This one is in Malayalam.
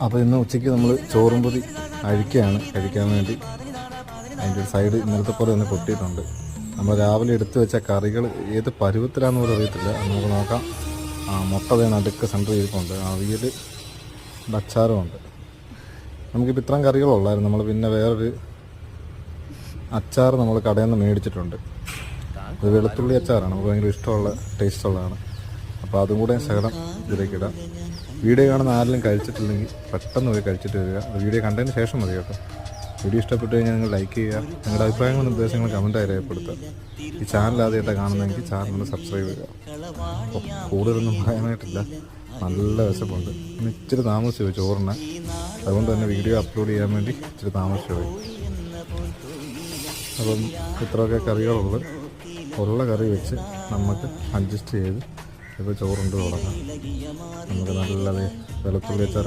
അപ്പോൾ ഇന്ന് ഉച്ചയ്ക്ക് നമ്മൾ ചോറും പൊതി അഴിക്കുകയാണ് കഴിക്കാൻ വേണ്ടി. അതിൻ്റെ ഒരു സൈഡ് ഇന്നലത്തെ പോലെ തന്നെ പൊട്ടിയിട്ടുണ്ട്. നമ്മൾ രാവിലെ എടുത്തു വെച്ച കറികൾ ഏത് പരുവത്തിലാണെന്ന് പോലും അറിയത്തില്ല. നമുക്ക് നോക്കാം. മുട്ട നടുക്ക് സെൻറ്റർ ചെയ്തിട്ടുണ്ട്. അവിയൽ അച്ചാറും ഉണ്ട്. നമുക്കിപ്പോൾ ഇത്രയും കറികളുള്ളായിരുന്നു. നമ്മൾ പിന്നെ വേറൊരു അച്ചാർ നമ്മൾ കടയിൽ നിന്ന് മേടിച്ചിട്ടുണ്ട്. അത് വെളുത്തുള്ളി അച്ചാറാണ്. നമുക്ക് ഭയങ്കര ഇഷ്ടമുള്ള ടേസ്റ്റുള്ളതാണ്. അപ്പോൾ അതും കൂടെ ശകലം ഇതിലേക്ക് ഇടാം. വീഡിയോ കാണുന്ന ആരെങ്കിലും കഴിച്ചിട്ടില്ലെങ്കിൽ പെട്ടെന്ന് പോയി കഴിച്ചിട്ട് വരിക. വീഡിയോ കണ്ടതിന് ശേഷം മതി കേട്ടോ. വീഡിയോ ഇഷ്ടപ്പെട്ട് കഴിഞ്ഞാൽ നിങ്ങൾ ലൈക്ക് ചെയ്യുക. നിങ്ങളുടെ അഭിപ്രായങ്ങളും നിർദ്ദേശങ്ങളും കമൻറ്റായി രേഖപ്പെടുത്തുക. ഈ ചാനൽ ആദ്യമായിട്ടാണ് കാണുന്നതെങ്കിൽ ചാനൽ സബ്സ്ക്രൈബ് ചെയ്യുക. അപ്പോൾ കൂടുതലൊന്നും പറയാനായിട്ടില്ല. നല്ല വിശപ്പുണ്ട്. ഇന്ന് ഇച്ചിരി താമസിച്ചു പോയി ചോറിന്. അതുകൊണ്ട് തന്നെ വീഡിയോ അപ്ലോഡ് ചെയ്യാൻ വേണ്ടി ഇച്ചിരി താമസിച്ചു പോയി. അപ്പം ഇത്രയൊക്കെ കറികളുള്ളൂ. ഉള്ള കറി വെച്ച് നമുക്ക് അഡ്ജസ്റ്റ് ചെയ്ത് ഇപ്പോൾ ചോറുണ്ട് തുടങ്ങാം. നമുക്ക് നല്ലത് വെളുത്തുള്ളി അച്ചാർ